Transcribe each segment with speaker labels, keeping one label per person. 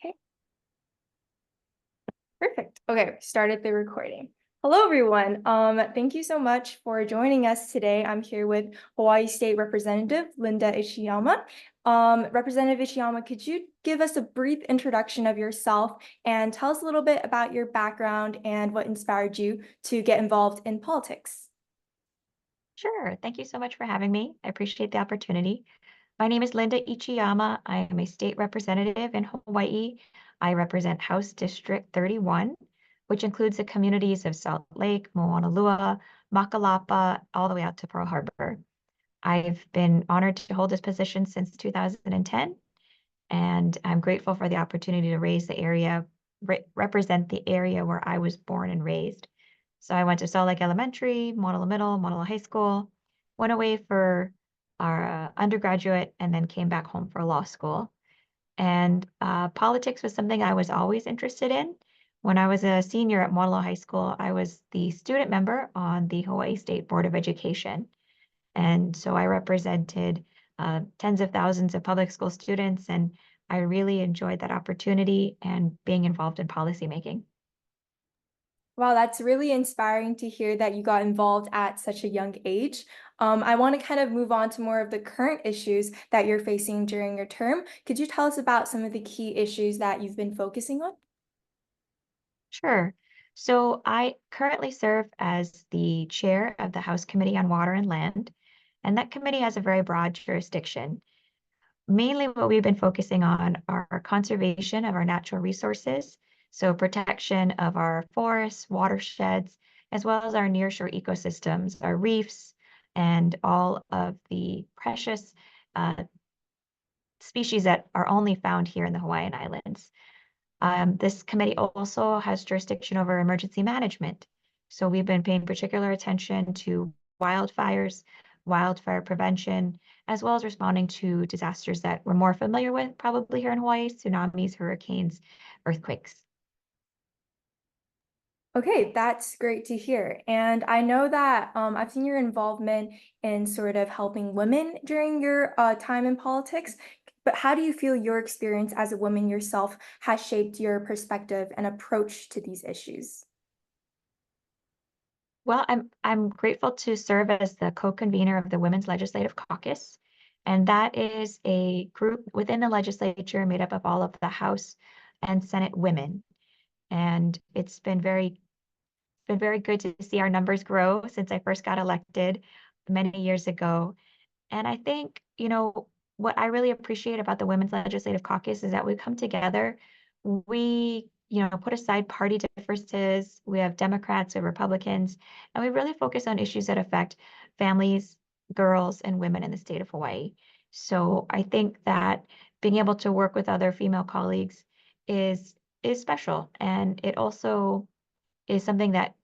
Speaker 1: Okay, perfect. Okay, started the recording. Hello, everyone. Thank you so much for joining us today. I'm here with Hawaii State Representative Linda Ichiyama. Representative Ichiyama, could you give us a brief introduction of yourself and tell us a little bit about your background and what inspired you to get involved in politics?
Speaker 2: Sure. Thank you so much for having me. I appreciate the opportunity. My name is Linda Ichiyama. I am a state representative in Hawaii. I represent House District 31, which includes the communities of Salt Lake, Moanalua, Makalapa, all the way out to Pearl Harbor. I've been honored to hold this position since 2010, and I'm grateful for the opportunity to represent the area where I was born and raised. So I went to Salt Lake Elementary, Monolo Middle, Monolo High School, went away for our undergraduate, and then came back home for law school. And politics was something I was always interested in. When I was a senior at Monolo High School, I was the student member on the Hawaii State Board of Education. And so I represented tens of thousands of public school students, and I really enjoyed that opportunity and being involved in policymaking.
Speaker 1: Wow, that's really inspiring to hear that you got involved at such a young age. I want to kind of move on to more of the current issues that you're facing during your term. Could you tell us about some of the key issues that you've been focusing on?
Speaker 2: Sure. So I currently serve as the chair of the House Committee on Water and Land, and that committee has a very broad jurisdiction. Mainly what we've been focusing on are conservation of our natural resources, so protection of our forests, watersheds, as well as our nearshore ecosystems, our reefs, and all of the precious uh, species that are only found here in the Hawaiian Islands. This committee also has jurisdiction over emergency management. So we've been paying particular attention to wildfires, wildfire prevention, as well as responding to disasters that we're more familiar with, probably here in Hawaii, tsunamis, hurricanes, earthquakes.
Speaker 1: Okay, that's great to hear. And I know that I've seen your involvement in sort of helping women during your time in politics. But how do you feel your experience as a woman yourself has shaped your perspective and approach to these issues?
Speaker 2: Well, I'm grateful to serve as the co-convener of the Women's Legislative Caucus, and that is a group within the legislature made up of all of the House and Senate women. And it's been very good to see our numbers grow since I first got elected many years ago. And I think, what I really appreciate about the Women's Legislative Caucus is that we come together. We, put aside party differences. We have Democrats, we have Republicans, and we really focus on issues that affect families, girls, and women in the state of Hawaii. So I think that being able to work with other female colleagues is is special. And it also is something that,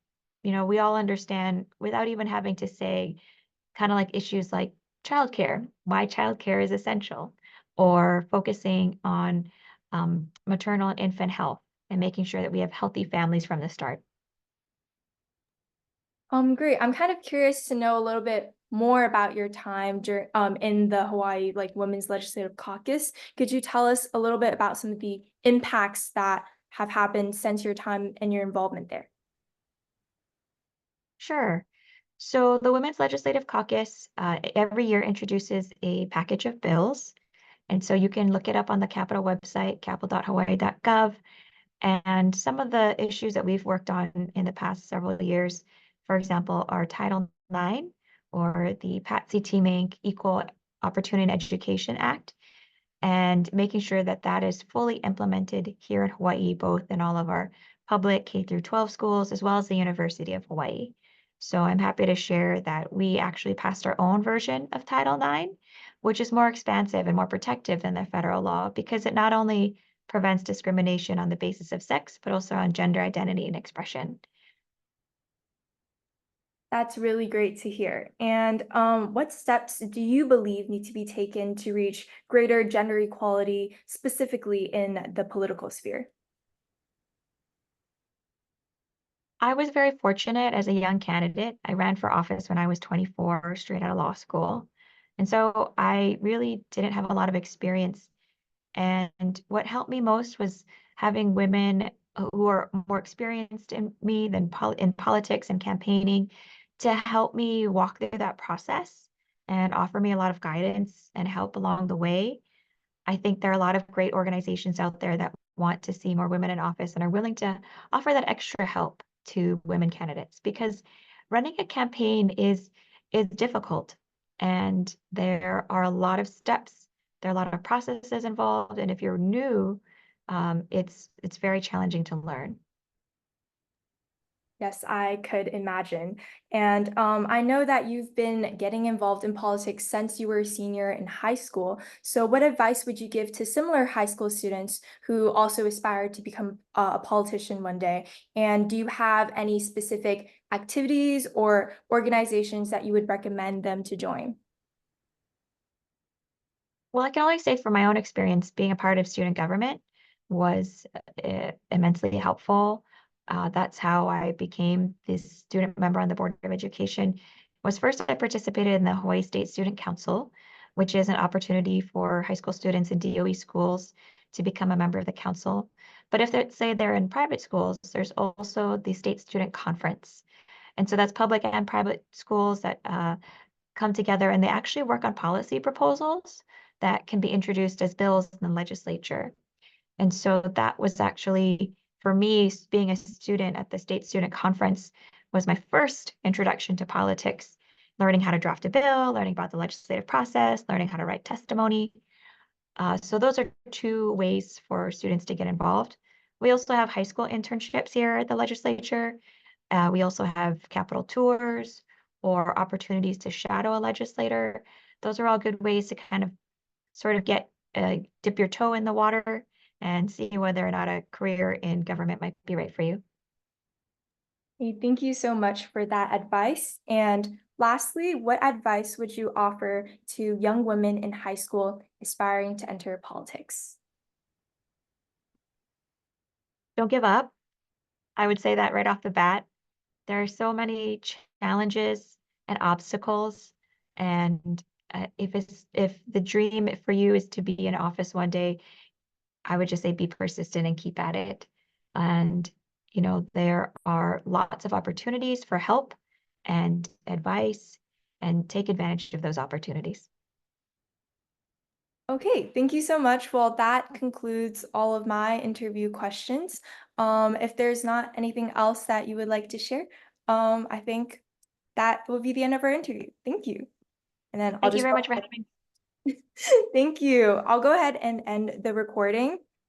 Speaker 2: we all understand without even having to say, kind of like issues like childcare, why childcare is essential, or focusing on maternal and infant health and making sure that we have healthy families from the start.
Speaker 1: Great. I'm kind of curious to know a little bit more about your time during in the Hawaii Women's Legislative Caucus. Could you tell us a little bit about some of the impacts that have happened since your time and your involvement there?
Speaker 2: Sure. So the Women's Legislative Caucus every year introduces a package of bills. And so you can look it up on the Capitol website, capitol.hawaii.gov. And some of the issues that we've worked on in the past several years, for example, are Title IX or the Patsy Teaming Equal Opportunity Education Act, and making sure that that is fully implemented here in Hawaii, both in all of our public K through 12 schools, as well as the University of Hawaii. So I'm happy to share that we actually passed our own version of Title IX, which is more expansive and more protective than the federal law because it not only prevents discrimination on the basis of sex, but also on gender identity and expression.
Speaker 1: That's really great to hear. And what steps do you believe need to be taken to reach greater gender equality, specifically in the political sphere?
Speaker 2: I was very fortunate as a young candidate. I ran for office when I was 24, straight out of law school. And so I really didn't have a lot of experience And what helped me most was having women who are more experienced in me than in politics and campaigning to help me walk through that process and offer me a lot of guidance and help along the way. I think there are a lot of great organizations out there that want to see more women in office and are willing to offer that extra help to women candidates because running a campaign is difficult and there are a lot of steps, there are a lot of processes involved, and if you're new, it's very challenging to learn.
Speaker 1: Yes, I could imagine. And I know that you've been getting involved in politics since you were a senior in high school. So what advice would you give to similar high school students who also aspire to become a politician one day? And do you have any specific activities or organizations that you would recommend them to join?
Speaker 2: Well, I can only say from my own experience, being a part of student government was immensely helpful. That's how I became this student member on the Board of Education. Was first I participated in the Hawaii State Student Council, which is an opportunity for high school students in DOE schools to become a member of the council. But if they say they're in private schools, there's also the State Student Conference. And so that's public and private schools that come together and they actually work on policy proposals that can be introduced as bills in the legislature. And so that was actually, for me, being a student at the State Student Conference was my first introduction to politics, learning how to draft a bill, learning about the legislative process, learning how to write testimony. So those are two ways for students to get involved. We also have high school internships here at the legislature. We also have Capitol tours or opportunities to shadow a legislator. Those are all good ways to kind of sort of dip your toe in the water and see whether or not a career in government might be right for you.
Speaker 1: Hey, thank you so much for that advice. And lastly, what advice would you offer to young women in high school aspiring to enter politics?
Speaker 2: Don't give up. I would say that right off the bat. There are so many challenges and obstacles, and if the dream for you is to be in office one day, I would just say be persistent and keep at it. And, there are lots of opportunities for help and advice, and take advantage of those opportunities.
Speaker 1: Okay, thank you so much. Well, that concludes all of my interview questions. If there's not anything else that you would like to share, I think that will be the end of our interview. Thank you. And then I'll
Speaker 2: Thank you
Speaker 1: just
Speaker 2: very
Speaker 1: go
Speaker 2: much for
Speaker 1: ahead.
Speaker 2: having me.
Speaker 1: Thank you. I'll go ahead and end the recording.